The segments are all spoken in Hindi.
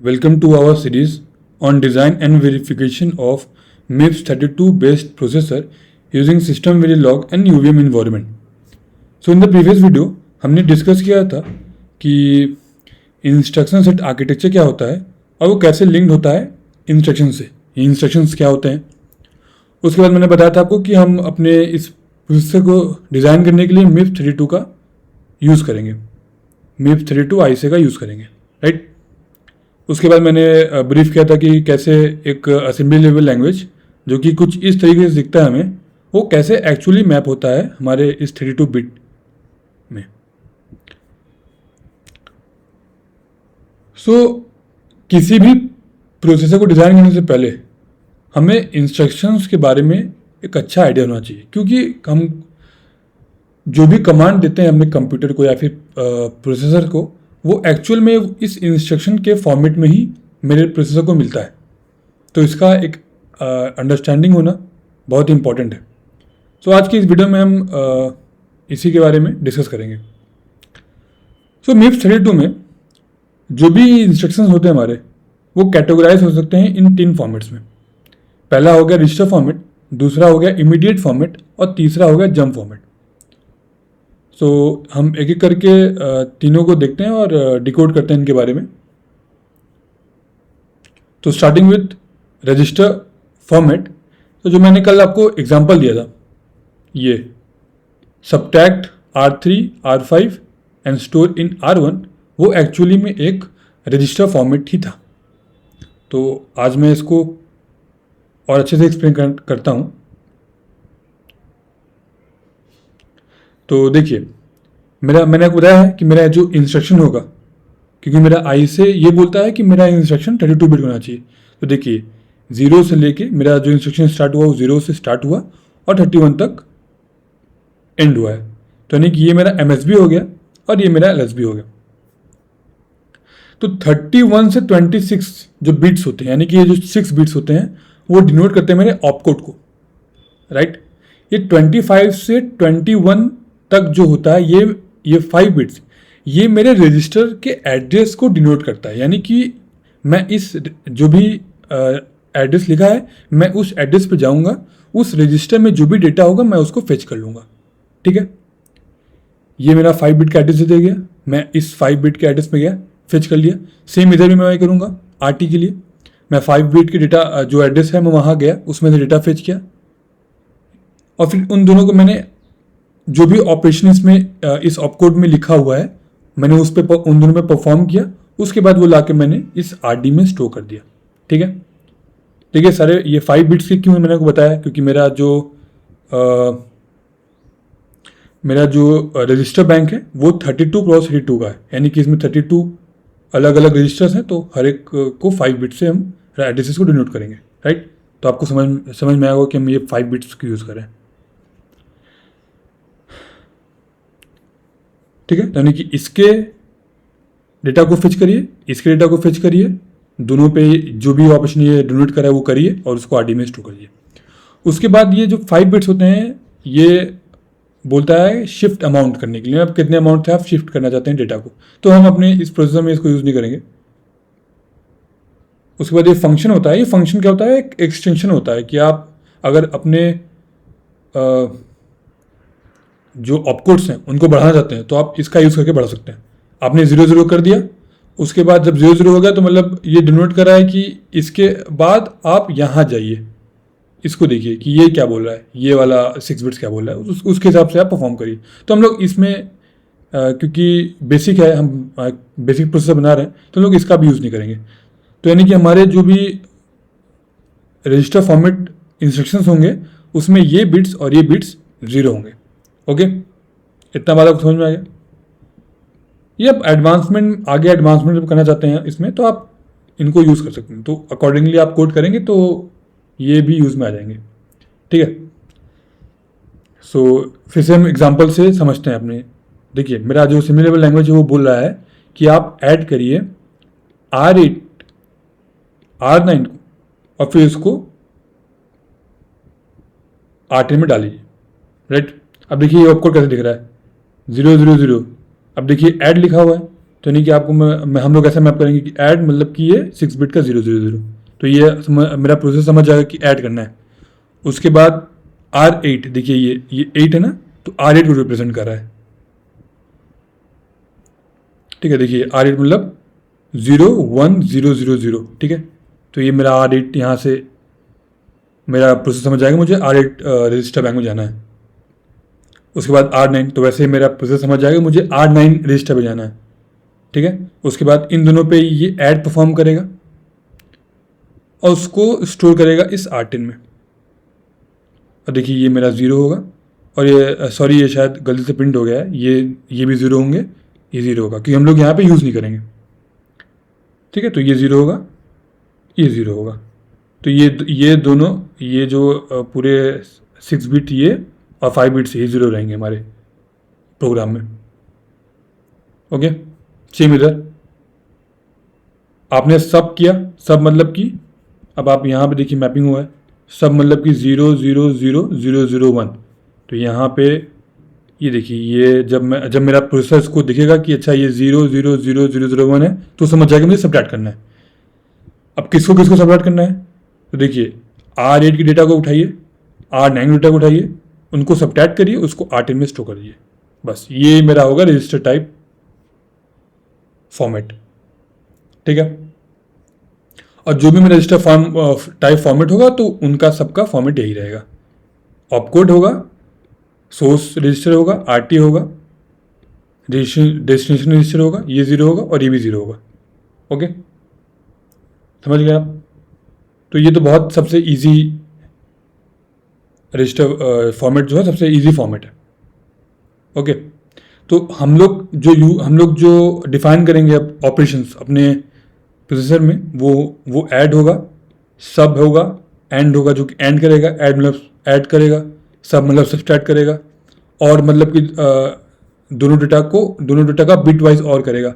Welcome to our series on design and verification of MIPS 32 based processor using system Verilog and UVM environment. So in the previous video हमने डिस्कस किया था कि इंस्ट्रक्शन सेट आर्किटेक्चर क्या होता है और वो कैसे लिंक्ड होता है इंस्ट्रक्शन से, इंस्ट्रक्शंस क्या होते हैं। उसके बाद मैंने बताया था आपको कि हम अपने इस प्रोसेसर को डिज़ाइन करने के लिए MIPS 32 का यूज़ करेंगे, MIPS 32 आईसी का यूज़ करेंगे, राइट। उसके बाद मैंने ब्रीफ किया था कि कैसे एक असेंबली लेवल लैंग्वेज जो कि कुछ इस तरीके से दिखता है हमें, वो कैसे एक्चुअली मैप होता है हमारे इस 32 बिट में। किसी भी प्रोसेसर को डिज़ाइन करने से पहले हमें इंस्ट्रक्शंस के बारे में एक अच्छा आइडिया होना चाहिए, क्योंकि हम जो भी कमांड देते हैं अपने कंप्यूटर को या फिर प्रोसेसर को, वो एक्चुअल में इस इंस्ट्रक्शन के फॉर्मेट में ही मेरे प्रोसेसर को मिलता है। तो इसका एक अंडरस्टैंडिंग होना बहुत इंपॉर्टेंट है। आज की इस वीडियो में हम इसी के बारे में डिस्कस करेंगे। MIPS 32 में जो भी इंस्ट्रक्शंस होते हैं हमारे, वो कैटेगराइज हो सकते हैं इन 3 फॉर्मेट्स में। पहला हो गया रजिस्टर फॉर्मेट, दूसरा हो गया इमीडिएट फॉर्मेट और तीसरा हो गया जंप फॉर्मेट। हम एक एक करके तीनों को देखते हैं और डिकोड करते हैं इनके बारे में। स्टार्टिंग विथ रजिस्टर फॉर्मेट, जो मैंने कल आपको एग्जांपल दिया था, ये subtract R3 R5 and store in R1, वो एक्चुअली में एक रजिस्टर फॉर्मेट ही था। आज मैं इसको और अच्छे से एक्सप्लेन करता हूँ। देखिए, मैंने आपको बताया है कि मेरा जो इंस्ट्रक्शन होगा, क्योंकि मेरा आई से ये बोलता है कि मेरा इंस्ट्रक्शन 32 बिट होना चाहिए। देखिए, 0 से लेके मेरा जो इंस्ट्रक्शन स्टार्ट हुआ वो 0 से स्टार्ट हुआ और 31 तक एंड हुआ है। यानी कि ये मेरा MSB हो गया और ये मेरा LSB हो गया। 31 से 26 जो बिट्स होते हैं, यानी कि ये जो 6 बिट्स होते हैं, वो डिनोट करते हैं मेरे ऑपकोड को, राइट। ये 25 से 21 तक जो होता है, ये 5 बिट्स, ये मेरे रजिस्टर के एड्रेस को डिनोट करता है। यानी कि मैं इस जो भी एड्रेस लिखा है, मैं उस एड्रेस पे जाऊंगा, उस रजिस्टर में जो भी डेटा होगा मैं उसको फेच कर लूँगा, ठीक है। ये मेरा 5 बिट का एड्रेस दे गया, मैं इस 5 बिट के एड्रेस पे गया, फेच कर लिया। सेम इधर भी मैं वही करूँगा RT के लिए। मैं 5 बिट के डेटा जो एड्रेस है मैं वहाँ गया, उसमें से डेटा फेच किया और फिर उन दोनों को मैंने जो भी ऑपरेशन इसमें इस ऑपकोड में लिखा हुआ है, मैंने उस पर उन दोनों में परफॉर्म किया। उसके बाद वो लाके मैंने इस RD में स्टोर कर दिया, ठीक है। देखिए सारे ये 5 बिट्स के क्यों मैंने आपको बताया, क्योंकि मेरा जो रजिस्टर बैंक है वो 32x32 का है। यानी कि इसमें 32 अलग अलग रजिस्टर्स हैं, तो हर एक को 5 बिट से हम एड्रेसेस को डिनोट करेंगे, राइट। तो आपको समझ में आएगा कि हम ये 5 बिट्स को यूज़ करें, ठीक है। यानी कि इसके डेटा को फेच करिए, इसके डेटा को फेच करिए, दोनों पे जो भी ऑपरेशन ये डिनोट करा है वो करिए और उसको RD में स्टोर करिए। उसके बाद ये जो 5 बिट्स होते हैं, ये बोलता है शिफ्ट अमाउंट करने के लिए, आप कितने अमाउंट थे आप शिफ्ट करना चाहते हैं डेटा को। तो हम अपने इस प्रोसेसर में इसको यूज़ नहीं करेंगे। उसके बाद ये फंक्शन होता है। ये फंक्शन क्या होता है, एक एक्सटेंशन होता है कि आप अगर अपने जो ऑपकोड्स हैं उनको बढ़ाना चाहते हैं तो आप इसका यूज़ करके बढ़ा सकते हैं। आपने 0 कर दिया, उसके बाद जब 0 हो गया तो मतलब ये डिनोट कर रहा है कि इसके बाद आप यहाँ जाइए, इसको देखिए कि ये क्या बोल रहा है, ये वाला 6 बिट्स क्या बोल रहा है, उसके हिसाब से आप परफॉर्म करिए। तो हम लोग इसमें क्योंकि बेसिक है, हम बेसिक प्रोसेसर बना रहे हैं, तो हम लोग इसका भी यूज़ नहीं करेंगे। तो यानी कि हमारे जो भी रजिस्टर फॉर्मेट इंस्ट्रक्शंस होंगे, उसमें ये बिट्स और ये बिट्स 0 होंगे, ओके। इतना बात आपको समझ में आ गया। ये आप आगे एडवांसमेंट करना चाहते हैं इसमें, तो आप इनको यूज़ कर सकते हैं। तो अकॉर्डिंगली आप कोड करेंगे तो ये भी यूज़ में आ जाएंगे, ठीक है। फिर से हम एग्जांपल से समझते हैं अपने। देखिए, मेरा जो सिमिलर लैंग्वेज है वो बोल रहा है कि आप ऐड करिए R8 R9 को और फिर इसको R10 में डालिए, राइट। अब देखिए ये ऑपकोड कैसे दिख रहा है, 0 0 0। अब देखिए ऐड लिखा हुआ है, तो यानी कि आपको हम लोग ऐसा मैप करेंगे कि ऐड मतलब कि ये 6 बिट का 000, तो ये मेरा प्रोसेस समझ जाएगा कि ऐड करना है। उसके बाद R8, देखिए ये 8 है ना, तो R8 को रिप्रेजेंट कर रहा है। ठीक है, देखिए R8 मतलब 01000, ठीक है। तो ये मेरा R8 यहाँ से मेरा प्रोसेस समझ जाएगा, मुझे R8 रजिस्टर बैंक में जाना है। उसके बाद R9, तो वैसे मेरा प्रोसेस समझ जाएगा मुझे R9 रजिस्टर पे जाना है। ठीक है, उसके बाद इन दोनों पे ये ऐड परफॉर्म करेगा और उसको स्टोर करेगा इस R10 में। और देखिए ये मेरा 0 होगा, और ये सॉरी ये शायद गलती से प्रिंट हो गया है, ये भी 0 होंगे, ये 0 होगा क्योंकि हम लोग यहाँ पे यूज़ नहीं करेंगे। ठीक है, तो ये 0 होगा, ये 0 होगा। तो ये दोनों, ये जो पूरे 6 बिट ये और 5 बिट्स ये 0 रहेंगे हमारे प्रोग्राम में। ओके, सेम इधर आपने सब किया, सब मतलब कि अब आप यहाँ पे देखिए मैपिंग हुआ है, सब मतलब कि 0000001। तो यहाँ पे ये देखिए, ये जब मेरा प्रोसेसर इसको दिखेगा कि अच्छा ये 0000001 है, तो समझ जाएगा मुझे सबट्रैक्ट करना है। अब किसको किसको सबट्रैक्ट करना है, तो देखिए R8 की डेटा को उठाइए, R9 की डेटा को उठाइए, उनको सबट्रैक्ट करिए, उसको R10 में स्टोर करिए। बस ये मेरा होगा रजिस्टर टाइप फॉर्मेट। ठीक है, और जो भी मेरा रजिस्टर टाइप फॉर्मेट होगा तो उनका सबका फॉर्मेट यही रहेगा। ऑपकोड होगा, सोर्स रजिस्टर होगा, RT होगा, डेस्टिनेशन रजिस्टर होगा, ये 0 होगा और ये भी 0 होगा। ओके, समझ गए आप? तो ये तो बहुत सबसे इजी रजिस्टर फॉर्मेट जो है, सबसे इजी फॉर्मेट है। ओके, तो हम लोग जो डिफाइन करेंगे अब ऑपरेशंस अपने प्रोसेसर में, वो ऐड होगा, सब होगा, एंड होगा जो कि एंड करेगा, ऐड मतलब ऐड करेगा, सब मतलब सब्सट्रैक्ट करेगा, और मतलब कि दोनों डेटा का बिट वाइज और करेगा।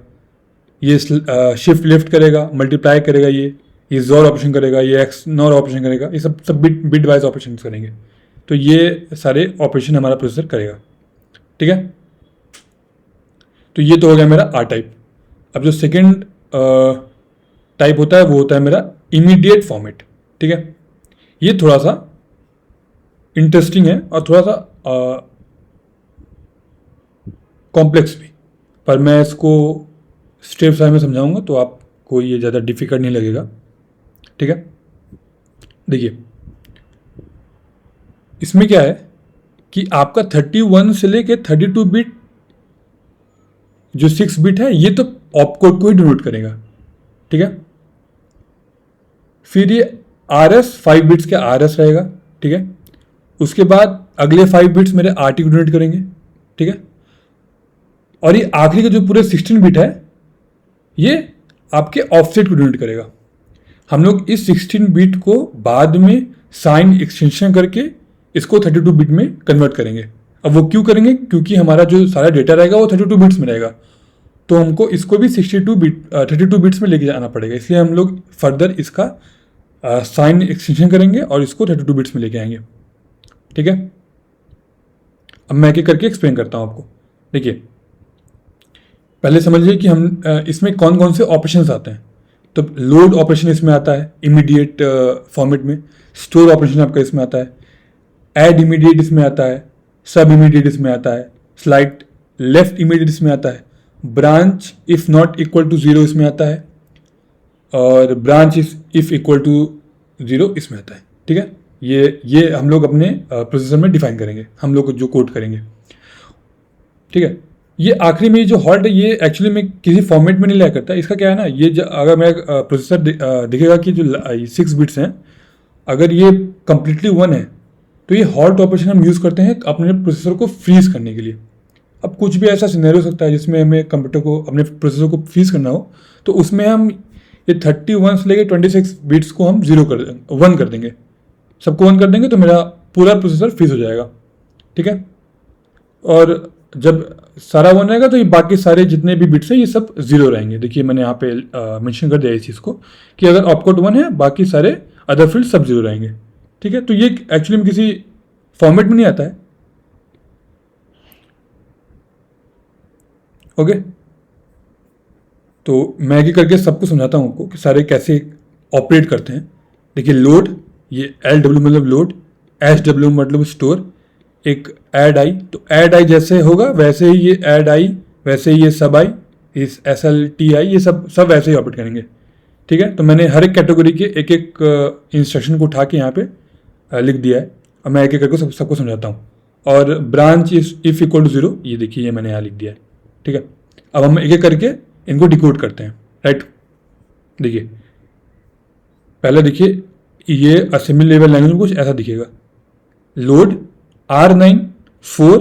ये शिफ्ट लेफ्ट करेगा, मल्टीप्लाई करेगा, ये जोर ऑपरेशन करेगा, ये एक्स नॉर ऑपरेशन करेगा, ये सब बिट वाइज ऑपरेशन करेंगे। तो ये सारे ऑपरेशन हमारा प्रोसेसर करेगा। ठीक है, तो ये तो हो गया मेरा R टाइप। अब जो सेकेंड टाइप होता है वो होता है मेरा इमीडिएट फॉर्मेट। ठीक है, ये थोड़ा सा इंटरेस्टिंग है और थोड़ा सा कॉम्प्लेक्स भी, पर मैं इसको स्टेप साइज में समझाऊंगा तो आपको ये ज़्यादा डिफिकल्ट नहीं लगेगा। ठीक है, देखिए इसमें क्या है कि आपका 31 से लेके 32 बिट जो 6 बिट है ये तो ऑपकोड को ही डिनोट करेगा। ठीक है, फिर ये RS 5 बिट्स का RS रहेगा। ठीक है, उसके बाद अगले 5 बिट्स मेरे RT को डिनोट करेंगे। ठीक है, और ये आखिरी का जो पूरे 16 बिट है ये आपके ऑफसेट को डिनोट करेगा। हम लोग इस 16 बिट को बाद में साइन एक्सटेंशन करके इसको 32 बिट में कन्वर्ट करेंगे। अब वो क्यों करेंगे, क्योंकि हमारा जो सारा डेटा रहेगा वो 32 बिट्स में रहेगा, तो हमको इसको भी 32 बिट्स में लेके जाना पड़ेगा, इसलिए हम लोग फर्दर इसका साइन एक्सटेंशन करेंगे और इसको 32 बिट्स में लेके आएंगे। ठीक है, अब मैं एक करके एक्सप्लेन करता हूँ आपको। देखिए पहले समझिए कि हम इसमें कौन कौन से ऑपरेशंस आते हैं। तो लोड ऑपरेशन इसमें आता है इमीडिएट फॉर्मेट में, स्टोर ऑपरेशन आपका इसमें आता है, ऐड इमीडिएट इसमें आता है, सब इमीडिएट इसमें आता है, स्लाइड लेफ्ट इमीडिएट इसमें आता है, branch if not equal to 0 इसमें आता है, और ब्रांच इफ इक्वल टू 0 इसमें आता है। ठीक है, ये हम लोग अपने प्रोसेसर में डिफाइन करेंगे, हम लोग जो कोड करेंगे। ठीक है, ये आखिरी में जो हॉल्ट है ये एक्चुअली में किसी फॉर्मेट में नहीं लिया करता। इसका क्या है ना, ये अगर मेरा प्रोसेसर दिखेगा कि जो 6 बिट्स हैं अगर ये कम्प्लीटली 1 है तो ये हॉल्ट ऑपरेशन हम यूज़ करते हैं अपने प्रोसेसर को फ्रीज करने के लिए। अब कुछ भी ऐसा सिनेरियो हो सकता है जिसमें हमें कंप्यूटर को अपने प्रोसेसर को फ्रीज करना हो, तो उसमें हम ये 31 से लेके 26 बिट्स को हम 1 कर देंगे, सबको 1 कर देंगे तो मेरा पूरा प्रोसेसर फ्रीज हो जाएगा। ठीक है, और जब सारा 1 रहेगा तो ये बाकी सारे जितने भी बिट्स हैं ये सब 0 रहेंगे। देखिए मैंने यहाँ पे मेंशन कर दिया इस चीज़ को कि अगर ऑपकोड 1 है बाकी सारे अदर फील्ड सब 0 रहेंगे। ठीक है, तो ये एक्चुअली में किसी फॉर्मेट में नहीं आता है। ओके, तो मैं एक करके सबको समझाता हूँ आपको कि सारे कैसे ऑपरेट करते हैं। देखिए लोड, ये एल डब्ल्यू मतलब लोड, एस डब्ल्यू मतलब स्टोर, एक ऐड आई, तो ऐड आई जैसे होगा वैसे ही ये ऐड आई, वैसे ही ये सब आई, इस एस एल टी आई, ये सब सब वैसे ही ऑपरेट करेंगे। ठीक है, तो मैंने हर एक कैटेगरी के एक एक इंस्ट्रक्शन को उठा के यहाँ पे लिख दिया है। अब मैं एक एक करके सबको समझाता हूँ। और ब्रांच इफ इक्वल टू 0, ये देखिए ये मैंने यहाँ लिख दिया है। ठीक है, अब हम एक एक करके इनको डिकोड करते हैं। राइट, देखिए पहले देखिए ये असेंबली लेवल लैंग्वेज में कुछ ऐसा दिखेगा, लोड R9 4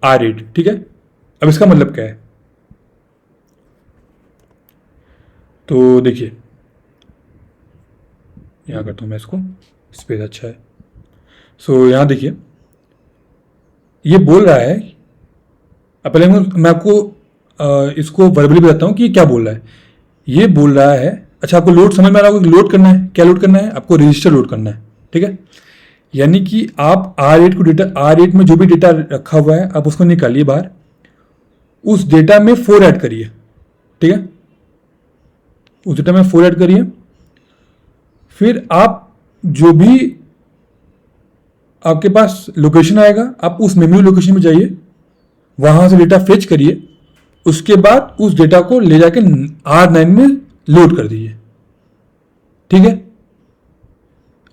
R8। ठीक है, अब इसका मतलब क्या है, तो देखिए यहां करता हूं मैं इसको, स्पेस अच्छा है। सो यहां देखिए ये बोल रहा है, अब पहले मैं आपको इसको वर्बली बताता हूं कि ये क्या बोल रहा है। ये बोल रहा है, अच्छा आपको लोड समझ में आ रहा होगा कि लोड करना है, क्या लोड करना है, आपको रजिस्टर लोड करना है। ठीक है, यानी कि आप R8 को डेटा, R8 में जो भी डेटा रखा हुआ है आप उसको निकालिए बाहर, उस डेटा में 4 ऐड करिए। ठीक है, उस डेटा में 4 ऐड करिए, फिर आप जो भी आपके पास लोकेशन आएगा आप उस मेमोरी लोकेशन में जाइए, वहां से डेटा फेच करिए, उसके बाद उस डेटा को ले जाके R9 में लोड कर दीजिए। ठीक है,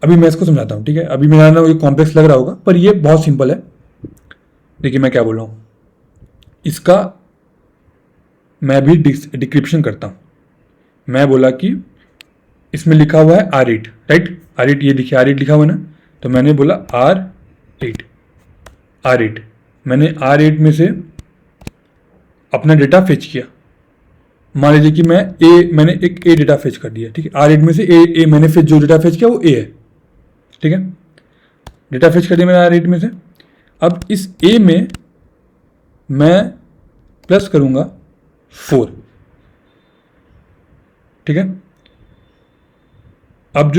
अभी मैं इसको समझाता हूं। ठीक है, अभी मेरा ना ये कॉम्प्लेक्स लग रहा होगा पर ये बहुत सिंपल है। देखिए मैं क्या बोल रहा हूं, इसका मैं भी डिक्रिप्शन करता हूं। मैं बोला कि इसमें लिखा हुआ है R8, राइट, R8, ये देखिए R8 लिखा हुआ है ना, तो मैंने बोला R8, मैंने R8 में से अपना डेटा फेच किया। मान लीजिए कि मैंने एक ए डेटा फेच कर दिया। ठीक है, R8 में से ए मैंने फेच जो डेटा फेच किया वो ए है। ठीक है, डेटा फेच कर दिया मैंने R8 में से। अब इस ए में मैं प्लस करूंगा 4। ठीक है, अब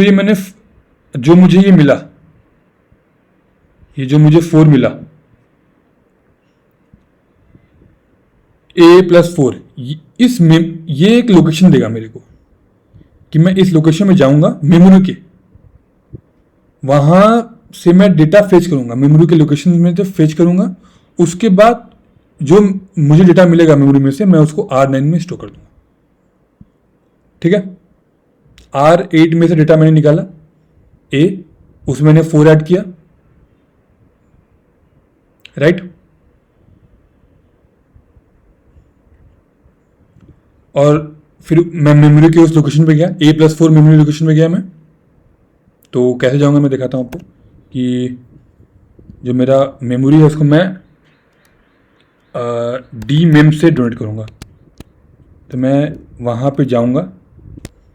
जो मुझे ये मिला, ये जो मुझे 4 मिला, A + 4, ये एक लोकेशन देगा मेरे को कि मैं इस लोकेशन में जाऊंगा मेमोरी के, वहां से मैं डेटा फेच करूंगा, मेमोरी के लोकेशन में तो फेच करूंगा, उसके बाद जो मुझे डेटा मिलेगा मेमोरी में से मैं उसको R9 में स्टोर कर दूंगा। ठीक है, R8 में से डेटा मैंने निकाला A, उसमें मैंने 4 ऐड किया, राइट, और फिर मैं मेमोरी के उस लोकेशन पे गया, A + 4 मेमोरी लोकेशन पे गया मैं। तो कैसे जाऊंगा मैं दिखाता हूं आपको कि जो मेरा मेमोरी है उसको मैं डी मेम से डोनेट करूंगा। तो मैं वहां पे जाऊंगा,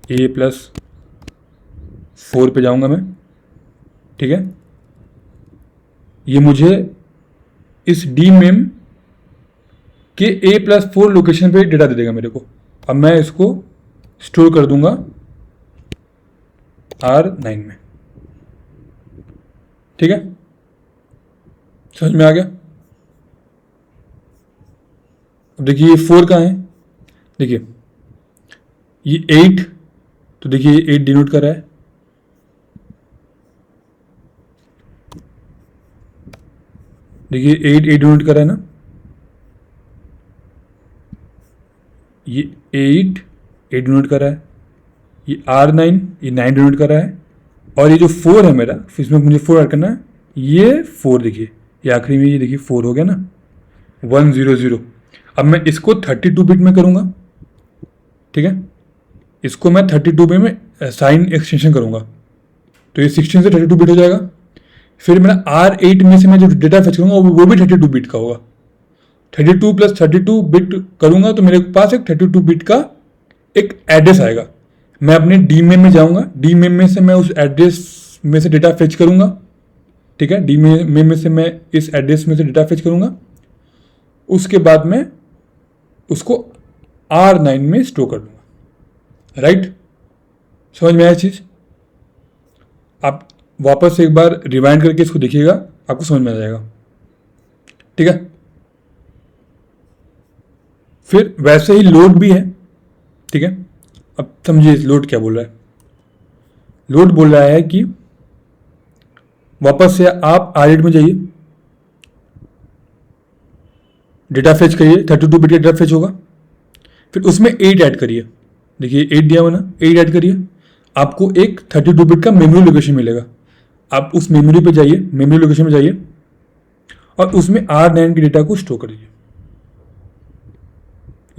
A + 4 पे जाऊंगा मैं। ठीक है, ये मुझे इस डी मेम के A + 4 लोकेशन पे डेटा दे देगा मेरे को। अब मैं इसको स्टोर कर दूंगा R9 में। ठीक है, समझ में आ गया। अब देखिए ये 4 कहाँ है, देखिए ये 8, तो देखिए ये 8 डिनोट कर रहा है, देखिए 8 डिनोट कर रहा है ना, ये 8 डिनोट कर रहा है, ये R9 ये 9 डिनोट कर रहा है, और ये जो 4 है मेरा, इसमें मुझे 4 ऐड करना है, ये 4 देखिए, ये आखिरी में ये देखिए 4 हो गया ना, 100। अब मैं इसको 32 बिट में करूंगा। ठीक है, इसको मैं 32 बिट में साइन एक्सटेंशन करूंगा, तो ये 16 से 32 बिट हो जाएगा। फिर मेरा R8 में से मैं जो डेटा फेच करूंगा वो भी 32 बिट का होगा। 32 + 32 बिट करूंगा तो मेरे पास एक 32 बिट का एक एड्रेस आएगा। मैं अपने डी मेम में जाऊंगा, डी मेम में से मैं उस एड्रेस में से डेटा फेच करूंगा। ठीक है, डी मेम में से मैं इस एड्रेस में से डेटा फेच करूंगा, उसके बाद मैं उसको R9 में स्टोर कर दूंगा। राइट, समझ में आया चीज। आप वापस से एक बार रिवाइंड करके इसको देखिएगा, आपको समझ में आ जाएगा। ठीक है, फिर वैसे ही लोड भी है। ठीक है। अब समझिए लोड क्या बोल रहा है। लोड बोल रहा है कि वापस से आप R8 में जाइए, डेटा फेच करिए, 32 बिट का डेटा फेच होगा, फिर उसमें 8 ऐड करिए। देखिए 8 दिया हुआ ना, 8 ऐड करिए, आपको एक 32 बिट का मेमोरी लोकेशन मिलेगा। आप उस मेमोरी पे जाइए, मेमोरी लोकेशन में जाइए और उसमें R9 के डेटा को स्टोर करिए।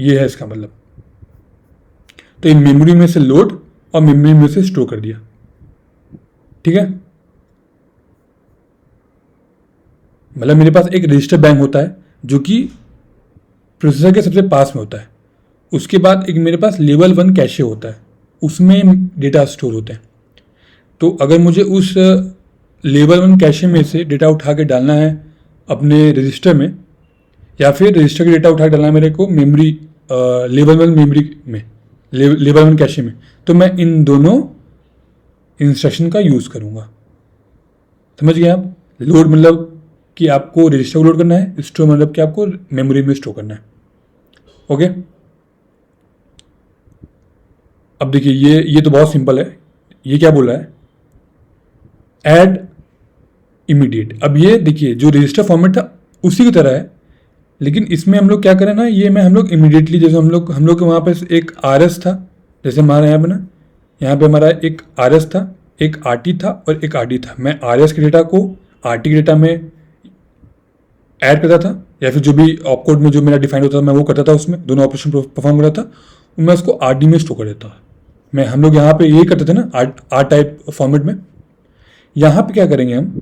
ये है इसका मतलब। तो ये मेमोरी में से लोड और मेमोरी में से स्टोर कर दिया, ठीक है। मतलब मेरे पास एक रजिस्टर बैंक होता है जो कि प्रोसेसर के सबसे पास में होता है। उसके बाद एक मेरे पास लेवल 1 कैशे होता है, उसमें डेटा स्टोर होते हैं। तो अगर मुझे उस लेवल 1 कैशे में से डेटा उठा के डालना है अपने रजिस्टर में, या फिर रजिस्टर का डेटा उठा के डालना है मेरे को मेमोरी लेवल 1 मेमोरी में, लेवल 1 कैशे में, तो मैं इन दोनों इंस्ट्रक्शन का यूज़ करूँगा। समझ गए आप। लोड मतलब कि आपको रजिस्टर को लोड करना है, स्टोर मतलब कि आपको मेमोरी में स्टोर करना है। ओके। अब देखिए ये तो बहुत सिंपल है। ये क्या बोल रहा है, ऐड इमीडिएट। अब ये देखिए जो रजिस्टर फॉर्मेट था उसी की तरह है, लेकिन इसमें हम लोग क्या करें ना, ये में हम लोग इमीडिएटली, जैसे हम लोग के वहाँ पे एक RS था, जैसे हमारे यहाँ पे ना, यहाँ पे हमारा एक RS था, एक RT था और एक RD था। मैं RS के डेटा को RT के डेटा में ऐड करता था, या फिर जो भी ऑपकोड में जो मेरा डिफाइंड होता था मैं वो करता था, उसमें दोनों ऑपरेशन परफॉर्म करता था, मैं उसको RD में स्टोर कर देता था। मैं हम लोग यहाँ पे ये करते थे ना, आर टाइप फॉर्मेट में। यहाँ पे क्या करेंगे हम,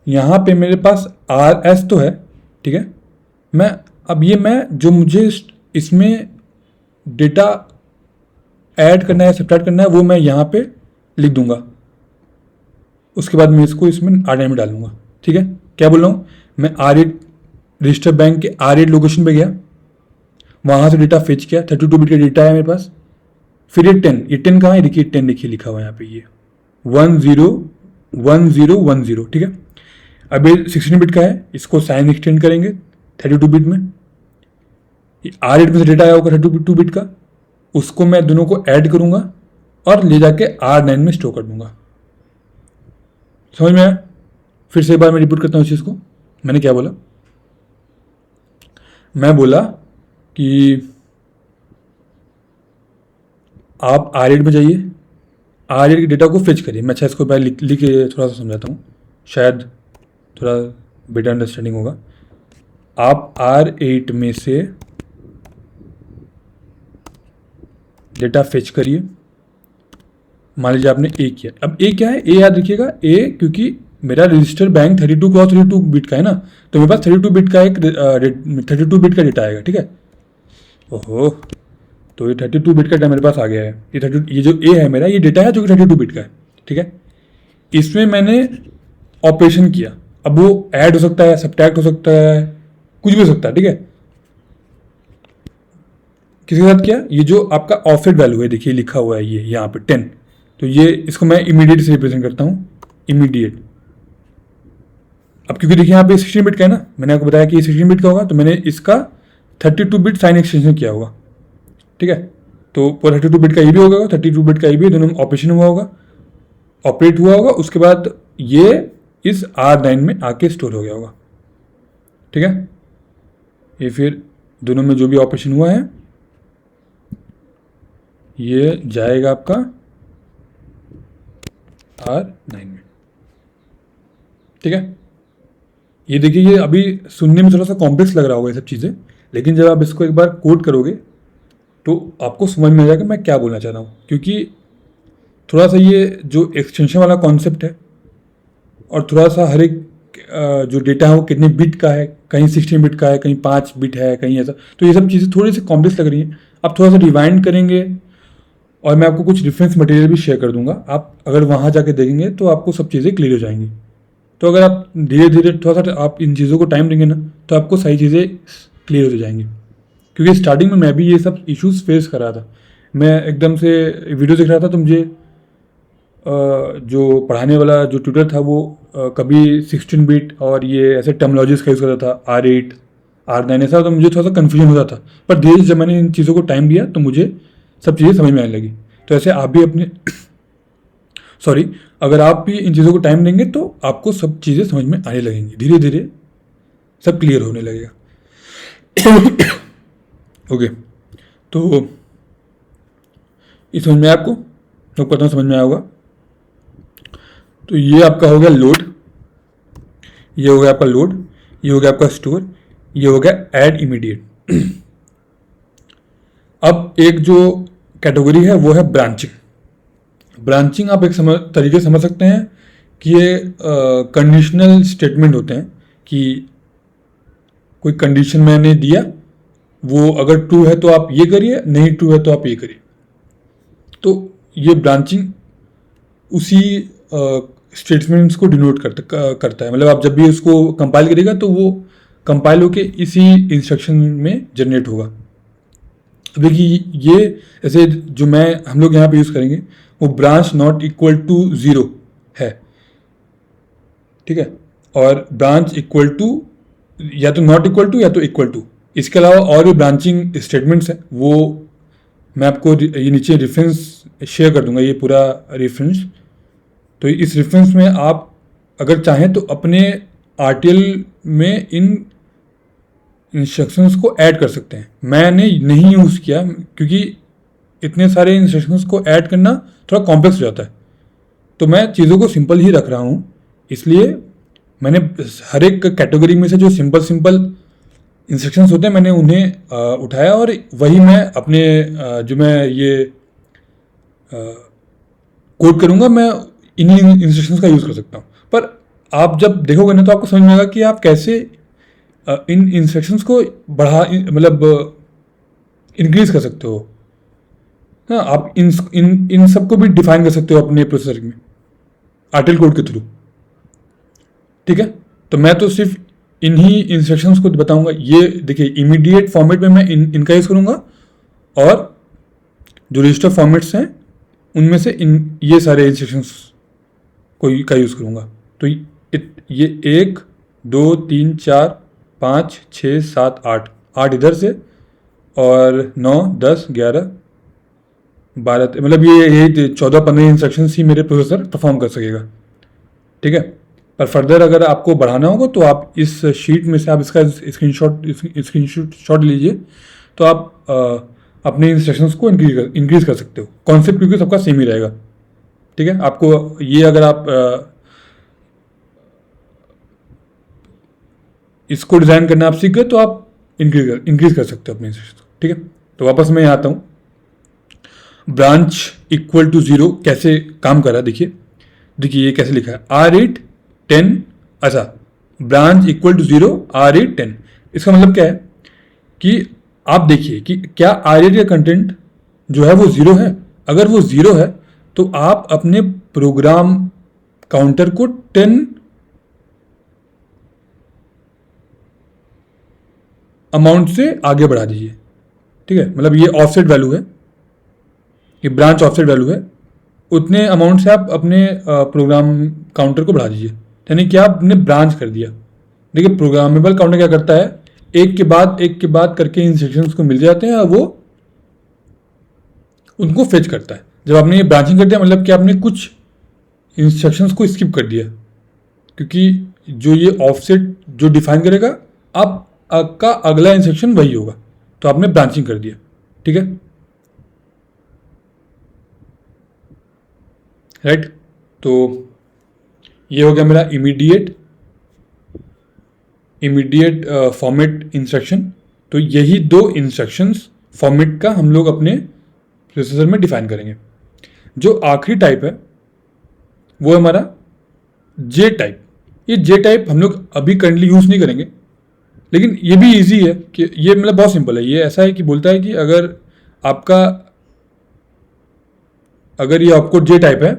यहाँ पे मेरे पास RS तो है, ठीक है। मैं जो मुझे इसमें डेटा ऐड करना है, सब्ट्रैक्ट करना है, वो मैं यहाँ पे लिख दूंगा। उसके बाद मैं इसको इसमें R9 में डालूंगा, ठीक है। क्या बोल रहा हूँ मैं, R8 रजिस्टर बैंक के R8 लोकेशन पे गया, वहाँ से डेटा फेच किया, 32 बिट का डेटा है मेरे पास। फिर ये 10 कहाँ है, देखिए 10 देखिए लिखा हुआ है यहाँ पे, ये 101010, ठीक है। अब ये 16 बिट का है, इसको साइन एक्सटेंड करेंगे 32 बिट में। R8 में से डेटा आया होगा 32 बिट का, उसको मैं दोनों को ऐड करूंगा और ले जाके R9 में स्टोर कर दूंगा। समझ में आया। फिर से एक बार मैं रिपीट करता हूँ इस चीज़ को। मैंने क्या बोला, मैं बोला कि आप R8 में जाइए, R8 के डेटा को फेच करिए। मैं अच्छा इसको पहले लिख के थोड़ा सा समझाता हूँ, शायद थोड़ा बेटर अंडरस्टैंडिंग होगा। आप R8 में से डेटा फेच करिए। मान लीजिए आपने A किया। अब A क्या है, A याद रखिएगा, A क्योंकि मेरा रजिस्टर बैंक 32 क्रॉस 32 बिट का है ना, तो मेरे पास 32 बिट का एक 32 बिट का डेटा आएगा, ठीक है। ओहो, तो ये 32 बिट का डेटा मेरे पास आ गया है। ये जो A है मेरा, ये डेटा है जो कि 32 बिट का है, ठीक है। इसमें मैंने ऑपरेशन किया, अब वो ऐड हो सकता है, सब्ट्रैक्ट हो सकता है, कुछ भी हो सकता है, ठीक है। किसके साथ किया, ये जो आपका ऑफसेट वैल्यू है, देखिए लिखा हुआ है ये यहाँ पे 10, तो ये इसको मैं इमीडिएट से रिप्रेजेंट करता हूँ, इमीडिएट। अब क्योंकि देखिए यहाँ पे 16 बिट का है ना, मैंने आपको बताया कि ये 16 बिट का होगा, तो मैंने इसका 32 बिट साइन एक्सटेंशन किया होगा, ठीक है। तो 32 बिट का ये भी होगा, 32 बिट का ये भी, दोनों में ऑपरेशन हुआ होगा, ऑपरेट हुआ होगा, उसके बाद ये इस R9 में आके स्टोर हो गया होगा, ठीक है। ये फिर दोनों में जो भी ऑपरेशन हुआ है ये जाएगा आपका R9 में, ठीक है। ये देखिए, ये अभी सुनने में थोड़ा सा कॉम्प्लेक्स लग रहा होगा ये सब चीज़ें, लेकिन जब आप इसको एक बार कोड करोगे तो आपको समझ में आ जाएगा मैं क्या बोलना चाह रहा हूँ। क्योंकि थोड़ा सा ये जो एक्सटेंशन वाला कॉन्सेप्ट है, और थोड़ा सा हर एक जो डेटा है वो कितने बिट का है, कहीं 16 बिट का है, कहीं 5 बिट है, कहीं ऐसा, तो ये सब चीज़ें थोड़ी सी कॉम्प्लेक्स लग रही हैं। आप थोड़ा सा रिवाइंड करेंगे और मैं आपको कुछ रेफरेंस मटेरियल भी शेयर कर दूंगा, आप अगर वहाँ जाके देखेंगे तो आपको सब चीज़ें क्लियर हो जाएंगी। तो अगर आप धीरे धीरे थोड़ा सा आप इन चीज़ों को टाइम देंगे ना, तो आपको सारी चीज़ें क्लियर हो जाएंगी। क्योंकि स्टार्टिंग में मैं भी ये सब इश्यूज फेस कर रहा था, मैं एकदम से वीडियो देख रहा था, तो मुझे जो पढ़ाने वाला जो ट्यूटर था वो कभी 16 बिट और ये ऐसे टर्मोलॉजीज का यूज़ करता था, R8 R9 ऐसा, तो मुझे थोड़ा सा कन्फ्यूजन होता था। पर धीरे धीरे जब मैंने इन चीज़ों को टाइम दिया तो मुझे सब चीज़ें समझ में आने लगी। तो ऐसे आप भी अपने सॉरी, अगर आप भी इन चीज़ों को टाइम देंगे तो आपको सब चीज़ें समझ में आने लगेंगी, धीरे धीरे सब क्लियर होने लगेगा। ओके, तो ये समझ में आया आपको? तो कहता हूँ समझ में आया होगा। तो ये आपका हो गया लोड, ये हो गया आपका लोड, ये हो गया आपका स्टोर, ये हो गया ऐड इमीडिएट। अब एक जो कैटेगरी है वो है ब्रांचिंग। ब्रांचिंग आप एक तरीके से समझ सकते हैं कि ये कंडीशनल स्टेटमेंट होते हैं कि कोई कंडीशन मैंने दिया, वो अगर ट्रू है तो आप ये करिए, नहीं ट्रू है तो आप ये करिए। तो ये ब्रांचिंग उसी स्टेटमेंट्स को डिनोट करता है। मतलब आप जब भी उसको कंपाइल करेगा तो वो कंपाइल होके इसी इंस्ट्रक्शन में जनरेट होगा। देखिए ये ऐसे जो हम लोग यहाँ पे यूज़ करेंगे वो ब्रांच नॉट इक्वल टू 0 है, ठीक है, और ब्रांच इक्वल टू या तो नॉट इक्वल टू या तो इक्वल टू। इसके अलावा और भी ब्रांचिंग स्टेटमेंट्स हैं, वो मैं आपको ये नीचे रेफरेंस शेयर कर दूंगा, ये पूरा रेफरेंस। तो इस रेफरेंस में आप अगर चाहें तो अपने आरटीएल में इन इंस्ट्रक्शंस को ऐड कर सकते हैं। मैंने नहीं यूज़ किया क्योंकि इतने सारे इंस्ट्रक्शंस को ऐड करना थोड़ा कॉम्प्लेक्स हो जाता है, तो मैं चीज़ों को सिंपल ही रख रहा हूँ। इसलिए मैंने हर एक कैटेगरी में से जो सिंपल इंस्ट्रक्शंस होते हैं मैंने उन्हें उठाया और वही मैं अपने जो मैं ये कोड करूँगा मैं इन्हीं इंस्ट्रक्शंस का यूज़ कर सकता हूँ। पर आप जब देखोगे ना तो आपको समझ में आएगा कि आप कैसे इन इंस्ट्रक्शंस को मतलब इंक्रीज कर सकते हो। हाँ, आप इन सबको भी डिफाइन कर सकते हो अपने प्रोसेसर में आरटीएल कोड के थ्रू, ठीक है। तो मैं तो सिर्फ इन्हीं इंस्ट्रक्शंस को बताऊंगा। ये देखिए इमीडिएट फॉर्मेट में मैं इनका यूज़ करूंगा और जो रजिस्टर फॉर्मेट्स हैं उनमें से ये सारे इंस्ट्रक्शंस का यूज़ करूंगा। तो ये 1 2 3 4 5 6 7 8 इधर से और 9 10 11 12 मतलब ये 14-15 इंस्ट्रक्शंस ही मेरे प्रोसेसर परफॉर्म कर सकेगा, ठीक है। पर फर्दर अगर आपको बढ़ाना होगा तो आप इस शीट में से आप इसका स्क्रीनशॉट लीजिए, तो आप अपने इंस्ट्रक्शंस को इंक्रीज कर सकते हो। कॉन्सेप्ट क्योंकि सबका सेम ही रहेगा, ठीक है। आपको ये अगर आप इसको डिज़ाइन करना आप सीख गए तो आप इंक्रीज कर सकते हो अपने इंस्ट्रक्शंस को, ठीक है। तो वापस मैं आता हूँ, ब्रांच इक्वल टू 0 कैसे काम कर रहा है। देखिए ये कैसे लिखा है R8 10। अच्छा, ब्रांच इक्वल टू 0 R8 10, इसका मतलब क्या है कि आप देखिए कि क्या R8 का कंटेंट जो है वो 0 है। अगर वो 0 है तो आप अपने प्रोग्राम काउंटर को 10 अमाउंट से आगे बढ़ा दीजिए, ठीक है। मतलब ये ऑफसेट वैल्यू है, ये ब्रांच ऑफसेट वैल्यू है, उतने अमाउंट से आप अपने प्रोग्राम काउंटर को बढ़ा दीजिए, यानी कि आपने ब्रांच कर दिया। देखिए प्रोग्रामेबल काउंटर क्या करता है, एक के बाद करके इंस्ट्रक्शंस को मिल जाते हैं और वो उनको फेच करता है। जब आपने ये ब्रांचिंग कर दिया मतलब कि आपने कुछ इंस्ट्रक्शंस को स्किप कर दिया, क्योंकि जो ये ऑफसेट जो डिफाइन करेगा आपका अगला इंस्ट्रक्शन वही होगा, तो आपने ब्रांचिंग कर दिया, ठीक है, राइट। तो ये हो गया मेरा इमीडिएट फॉर्मेट इंस्ट्रक्शन। तो यही 2 इंस्ट्रक्शंस फॉर्मेट का हम लोग अपने प्रोसेसर में डिफाइन करेंगे। जो आखिरी टाइप है वो है हमारा जे टाइप। ये जे टाइप हम लोग अभी करंटली यूज़ नहीं करेंगे, लेकिन ये भी इजी है कि ये मतलब बहुत सिंपल है। ये ऐसा है कि बोलता है कि अगर ये ऑपकोड जे टाइप है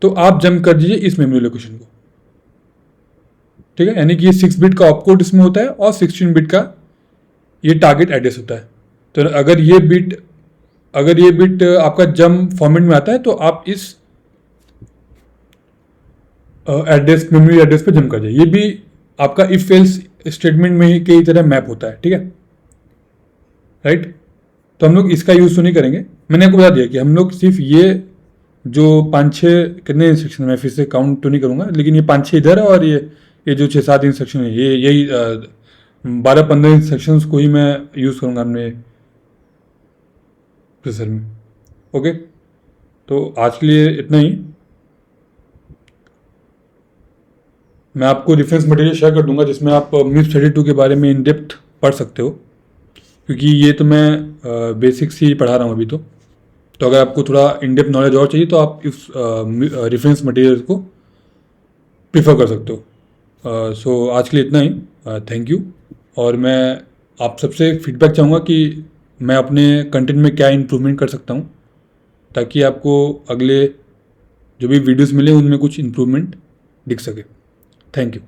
तो आप जंप कर दीजिए इस मेमोरी लोकेशन को, ठीक है। यानी कि ये 6 बिट का ऑपकोड इसमें होता है और 16 बिट का ये टारगेट एड्रेस होता है। तो अगर ये बिट आपका जंप फॉर्मेट में आता है तो आप इस मेमोरी एड्रेस पे जंप कर जाइए। ये भी आपका इफ एल्स स्टेटमेंट में ही कई तरह मैप होता है, ठीक है, राइट। तो हम लोग इसका यूज़ तो नहीं करेंगे। मैंने आपको बता दिया कि हम लोग सिर्फ ये जो 5-6 कितने इंस्ट्रक्शन, मैं फिर से काउंट तो नहीं करूँगा, लेकिन ये 5-6 इधर है, और ये जो 6-7 इंस्ट्रक्शन है, ये यही 12-15 इंस्ट्रक्शंस को ही मैं यूज़ करूँगा अपने प्रोसेसर में। ओके, तो आज के लिए इतना ही। मैं आपको रेफरेंस मटेरियल शेयर कर दूंगा जिसमें आप MIPS 32 के बारे में इन डेप्थ पढ़ सकते हो, क्योंकि ये तो मैं बेसिक्स ही पढ़ा रहा हूँ अभी। तो अगर आपको थोड़ा इन डेप्थ नॉलेज और चाहिए तो आप इस रेफरेंस मटेरियल को प्रीफर कर सकते हो। सो आज के लिए इतना ही। Thank you. और मैं आप सबसे फीडबैक चाहूँगा कि मैं अपने कंटेंट में क्या इम्प्रूवमेंट कर सकता हूँ, ताकि आपको अगले जो भी वीडियोस मिले उनमें कुछ इम्प्रूवमेंट दिख सके। Thank you.